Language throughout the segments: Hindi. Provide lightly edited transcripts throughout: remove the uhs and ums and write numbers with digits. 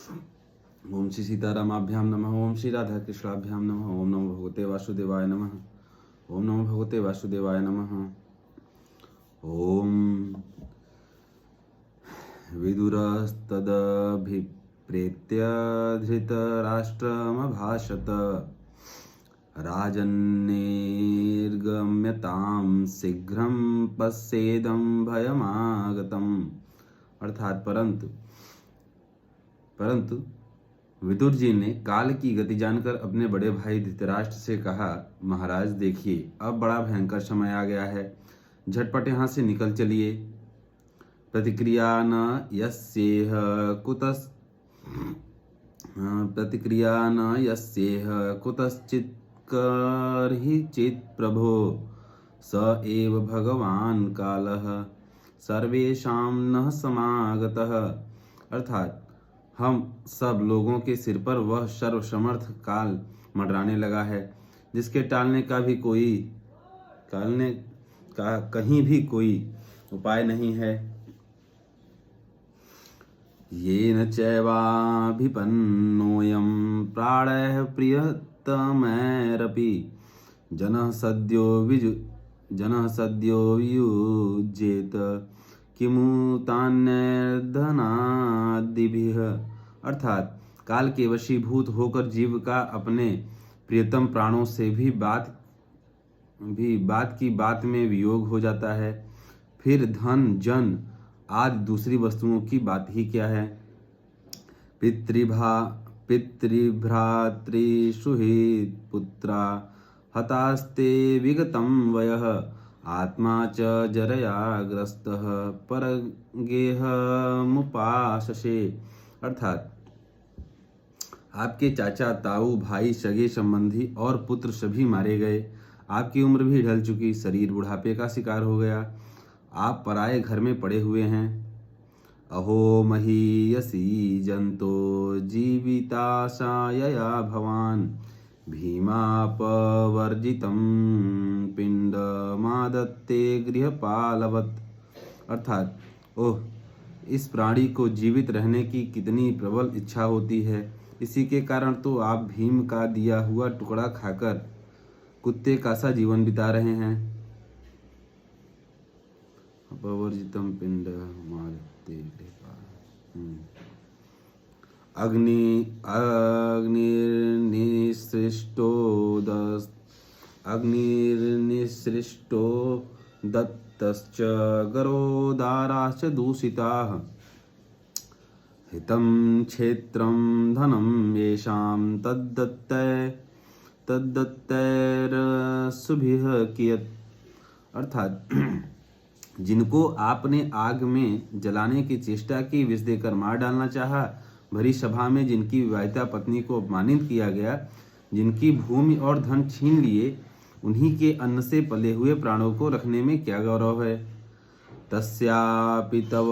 ओम श्री सीतारामाभ्याम नमः। ओम श्री राधा कृष्णाभ्याम नमः। ओम नमो भगवते वासुदेवाय नमः। ओम नमो भगवते वासुदेवाय नमः। ओम विदुरस्तदभिप्रेत्य धृतराष्ट्रमभाषत राजन्निर्गम्यतां शीघ्रं पश्येदं भयमागतम्। अर्थात परंतु विदुर जी ने काल की गति जानकर अपने बड़े भाई धृतराष्ट्र से कहा, महाराज देखिए, अब बड़ा भयंकर समय आ गया है, झटपट यहाँ से निकल चलिए। प्रतिक्रिया न यस्येह कुतश्चित् कर्हिचित् प्रभो स एव भगवान कालः सर्वेषां नः समागतः। अर्थात हम सब लोगों के सिर पर वह सर्वसमर्थ काल मंडराने लगा है, जिसके टालने का कहीं भी कोई उपाय नहीं है। येन चैवाभिपन्नोऽयं प्राणः प्रियतमैरपि जनः सद्यो वियुज्येत किमु तान्यर्धनादिभिः। अर्थात काल के वशीभूत होकर जीव का अपने प्रियतम प्राणों से भी बात की बात में वियोग हो जाता है, फिर धन जन आदि दूसरी वस्तुओं की बात ही क्या है। पितृभ्रातृसुहृद पुत्रा हतास्ते विगतं वयः आत्मा च जरया ग्रस्तः परगेहमुपाससे। अर्थात आपके चाचा ताऊ भाई सगे संबंधी और पुत्र सभी मारे गए, आपकी उम्र भी ढल चुकी, शरीर बुढ़ापे का शिकार हो गया, आप पराये घर में पड़े हुए हैं। अहो महीयसी जंतो जीविताशायया भवान भीमापवर्जितं पिंडमादत्ते गृहपालवत्। अर्थात ओह, इस प्राणी को जीवित रहने की कितनी प्रबल इच्छा होती है, इसी के कारण तो आप भीम का दिया हुआ टुकड़ा खाकर कुत्ते का सा जीवन बिता रहे हैं। अपवर्जितम पिंड मादत्ते गृहपाल। अग्निर्निसृष्टो दत्तश्च गरोदाराश्च दूषिताः हितं क्षेत्रं धनं येषां तद्दत्तैरसुभिः कियत्। अर्थात जिनको आपने आग में जलाने की चेष्टा की, विष देकर मार डालना चाहा, भरी सभा में जिनकी विवाहिता पत्नी को अपमानित किया गया, जिनकी भूमि और धन छीन लिए, उन्हीं के अन्न से पले हुए प्राणों को रखने में क्या गौरव है। तस्यापि तव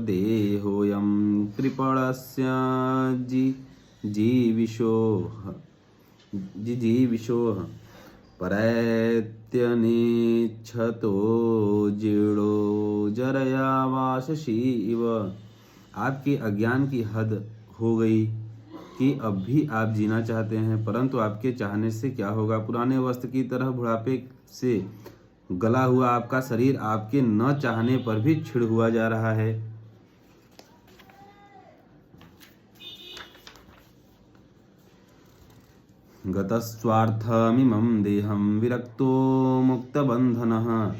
देहोऽयं कृपणस्य जिजीविषोः परैत्यनिच्छतो जीर्णो जरया वाससी इव। आपके अज्ञान की हद हो गई कि अब भी आप जीना चाहते हैं, परंतु आपके चाहने से क्या होगा। पुराने वस्त्र की तरह बुढ़ापे से गला हुआ आपका शरीर आपके न चाहने पर भी छिड़ हुआ जा रहा है। गतस्वार्थमिमं देहं विरक्तो मुक्तबन्धनः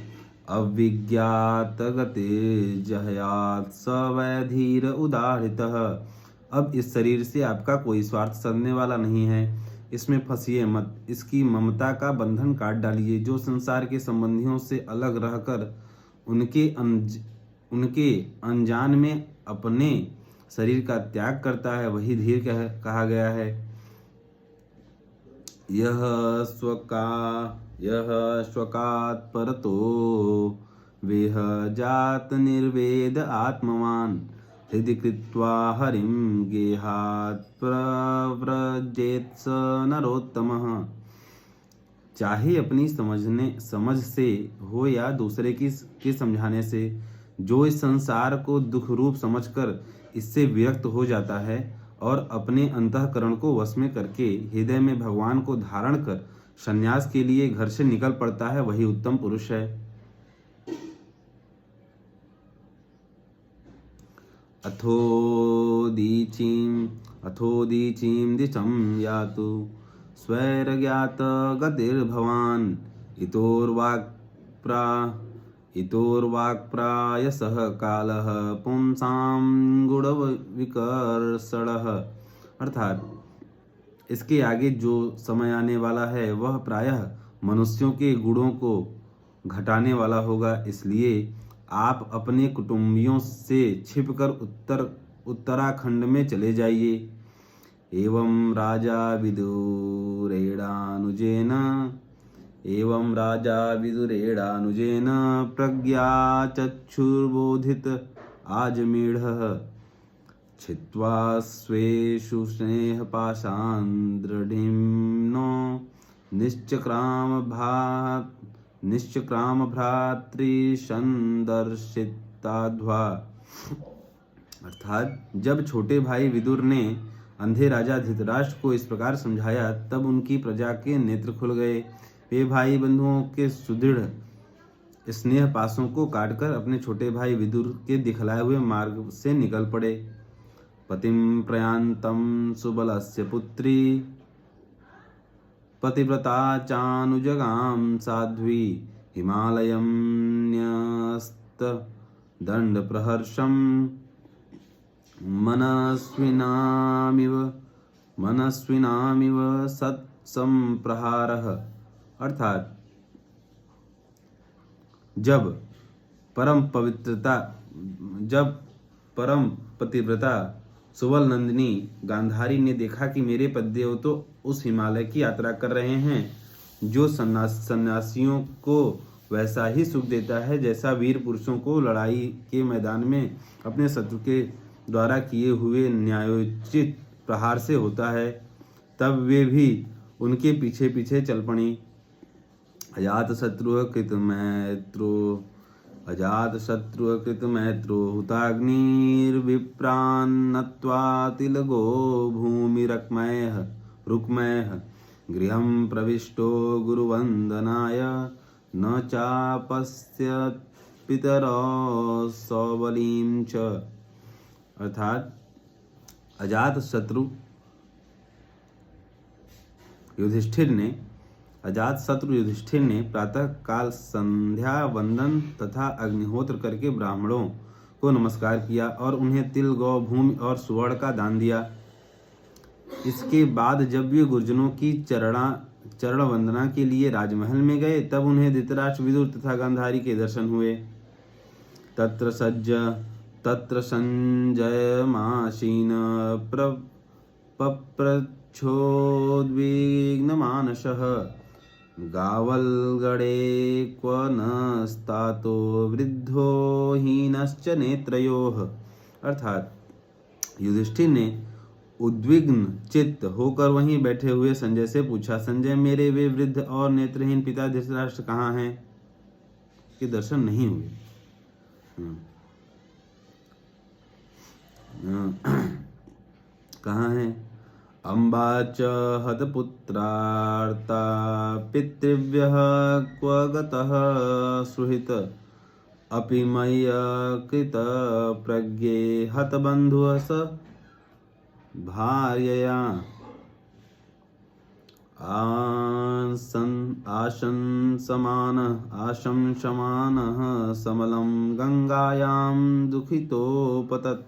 अविज्ञातगतिर्जहयात् स वै धीर उदाहृतः। अब इस शरीर से आपका कोई स्वार्थ सधने वाला नहीं है, इसमें फंसिए मत, इसकी ममता का बंधन काट डालिए। जो संसार के संबंधियों से अलग रहकर उनके अनजान में अपने शरीर का त्याग करता है, वही धीर कहा गया है। यह स्वकात् परतो वेह जात निर्वेद आत्मवान हृदि कृत्वा हरिं गेहात् प्रव्रजेत स नरोत्तमः। चाहे अपनी समझ से हो या दूसरे के समझाने से, जो इस संसार को दुख रूप समझकर इससे विरक्त हो जाता है और अपने अंतःकरण को वश में करके हृदय में भगवान को धारण कर संन्यास के लिए घर से निकल पड़ता है, वही उत्तम पुरुष है। अथोदीचीं दिशं यातु स्वैरज्ञात गतिर्भवान् इतोर्वाक्प्रायसः कालः पुंसां गुणविकर्षणः। अर्थात इसके आगे जो समय आने वाला है वह प्रायः मनुष्यों के गुणों को घटाने वाला होगा, इसलिए आप अपने कुटुंबियों से छिपकर उत्तराखंड में चले जाइए। एवं राजा विदुरेणानुजेन प्रज्ञा चक्षुर्बोधित आजमीढः छित्त्वा स्वेषु स्नेहपाशान् दृढिम्नो निश्चक्राम भ्रातृसंदर्शिताध्वा। अर्थात जब छोटे भाई विदुर ने अंधे राजा धृतराष्ट्र को इस प्रकार समझाया, तब उनकी प्रजा के नेत्र खुल गए। वे भाई बंधुओं के सुदृढ़ स्नेह पासों को काटकर अपने छोटे भाई विदुर के दिखलाए हुए मार्ग से निकल पड़े। पतिं प्रयान्तं सुबलस्य पुत्री पतिव्रता चानुजगां साध्वी हिमालयं न्यस्त दंडप्रहर्षं मनस्विनामिव सत्संप्रहारः। अर्थात जब परम पतिव्रता सुबल नंदिनी गांधारी ने देखा कि मेरे पतिदेव तो उस हिमालय की यात्रा कर रहे हैं जो सन्यासियों को वैसा ही सुख देता है जैसा वीर पुरुषों को लड़ाई के मैदान में अपने शत्रु के द्वारा किए हुए न्यायोचित प्रहार से होता है, तब वे भी उनके पीछे पीछे चल पड़ी। अजातशत्रुकृतमैत्रो हुताग्निर्विप्रान्नत्वा तिलगो रुक्मयः गृहं प्रविष्टो गुरुवन्दनाय न चापश्यत् पितरौ सौबलीं च। अर्थात अजात शत्रु युधिष्ठिर ने प्रातः काल संध्या वंदन तथा अग्निहोत्र करके ब्राह्मणों को नमस्कार किया और उन्हें तिल, गौ, भूमि और सुवर्ण का दान दिया। इसके बाद जब वे गुरुजनों की चरण वंदना के लिए राजमहल में गए, तब उन्हें धृतराष्ट्र, विदुर तथा गांधारी के दर्शन हुए। तत्र संजयमासीन पप्रच्छोद्विग्नमानसः गावलगड़े क्व नस्तातो वृद्धो हीनश्च नेत्रयोः। अर्थात युधिष्ठिर ने उद्विग्न चित्त होकर वहीं बैठे हुए संजय से पूछा, संजय, मेरे वे वृद्ध और नेत्रहीन पिता धृतराष्ट्र कहाँ हैं? के दर्शन नहीं हुए। कहाँ हैं? अम्बाच हतपुत्रार्ता पितृव्यः क्व गतः सुहृत अपि मय्य कृत प्रज्ञे हतबन्धुः स भार्यया आशंसमानः समलं गंगायां दुखितोपतत्।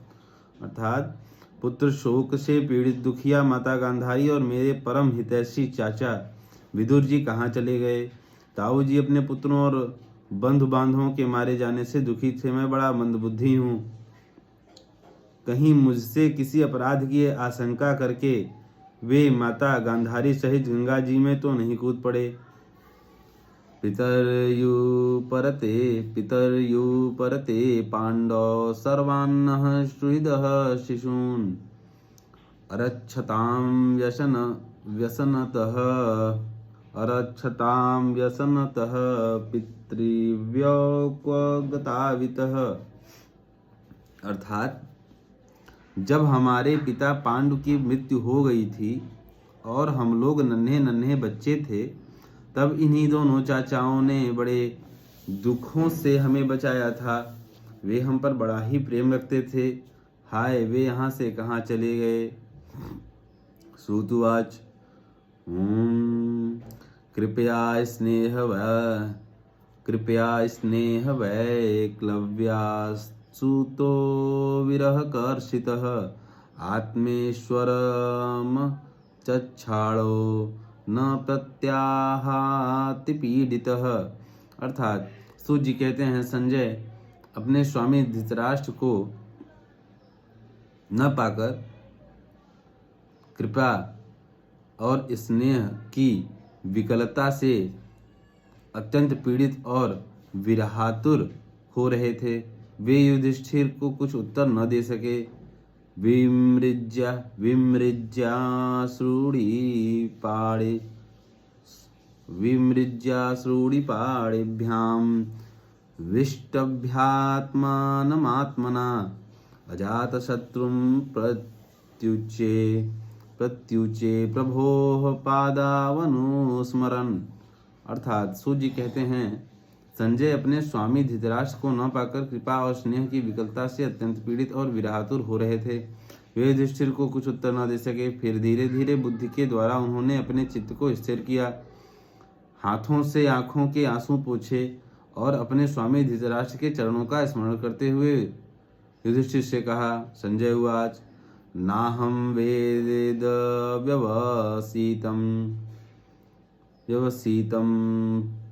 अर्थात पुत्र शोक से पीड़ित दुखिया माता गांधारी और मेरे परम हितैषी चाचा विदुर जी कहाँ चले गए? ताऊ जी, अपने पुत्रों और बंधु बांधवों के मारे जाने से दुखी थे। मैं बड़ा मंदबुद्धि हूँ। कहीं मुझसे किसी अपराध की आशंका करके वे माता गांधारी सहित गंगा जी में तो नहीं कूद पड़े। पितर्युपरते पांडव सर्वान्नः सुहृदः शिशून् अरक्षतां व्यसनतः पितृव्यो क्व गतावितः। अर्थात जब हमारे पिता पांडु की मृत्यु हो गई थी और हम लोग नन्हे नन्हे बच्चे थे, तब इन्हीं दोनों चाचाओं ने बड़े दुखों से हमें बचाया था। वे हम पर बड़ा ही प्रेम रखते थे। हाय, वे यहाँ से कहाँ चले गए? श्रुतुवाच कृपया स्नेह वैक्लव्यास्तुतो विरहकर्षितः आत्मेश्वरम चक्षाड़ो न प्रत्याहाति पीड़ितः। अर्थात सूत जी कहते हैं, संजय अपने स्वामी धृतराष्ट्र को न पाकर कृपा और स्नेह की विकलता से अत्यंत पीड़ित और विरहातुर हो रहे थे। वे युधिष्ठिर को कुछ उत्तर न दे सके। विमृज्याश्रूणिपाणिभ्यां विष्टभ्यात्मानमात्मना अजातशत्रुं प्रत्युचे प्रभोः पादावनुस्मरन्। अर्थात सूत जी कहते हैं, संजय अपने स्वामी धृतराष्ट्र को न पाकर कृपा और स्नेह की विकलता से अत्यंत पीड़ित और विरहातुर हो रहे थे। वे युधिष्ठिर को कुछ उत्तर न दे सके। फिर धीरे धीरे बुद्धि के द्वारा उन्होंने अपने चित्त को स्थिर किया, हाथों से आंखों के आंसू पोंछे और अपने स्वामी धृतराष्ट्र के चरणों का स्मरण करते हुए युधिष्ठिर से कहा। संजय उवाच नाहं वेद व्यवसीतं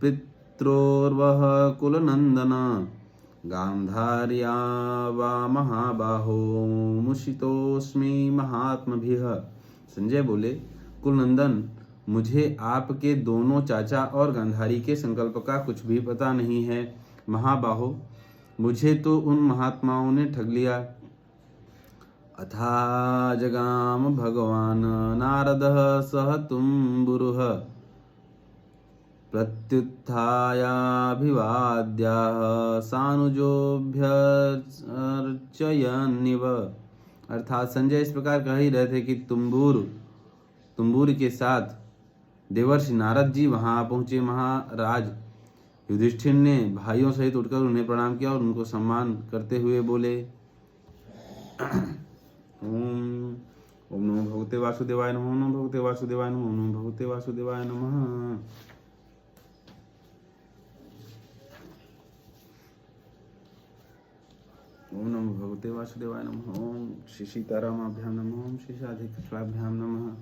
पित्रोर्वः कुलनंदन गांधार्या वा महाबाहो मुषितोस्मि महात्मभिः। संजय बोले, कुलनंदन, मुझे आपके दोनों चाचा और गांधारी के संकल्प का कुछ भी पता नहीं है। महाबाहो, मुझे तो उन महात्माओं ने ठग लिया। अथा जगाम भगवान नारदः सह तुम्बुरुः प्रत्युत्थायाभिवाद्याः सानुजोऽभ्यर्चयन्निव। अर्थात संजय इस प्रकार कह ही रहे थे कि तुम्बूर के साथ देवर्षि नारद जी वहां पहुंचे। महाराज युधिष्ठिर ने भाइयों सहित उठकर उन्हें प्रणाम किया और उनको सम्मान करते हुए बोले, ओम नमो भगवते वासुदेवाय नमः, ओम नमो भगवते वासुदेवाय नमः, ओम नमो भगवते वासुदेवाय नमः। ओम नमो भगवते वासुदेवाय नमः। ओम श्री सीतारामाभ्याम नमः। ओम श्री राधिकाभ्याम नमः।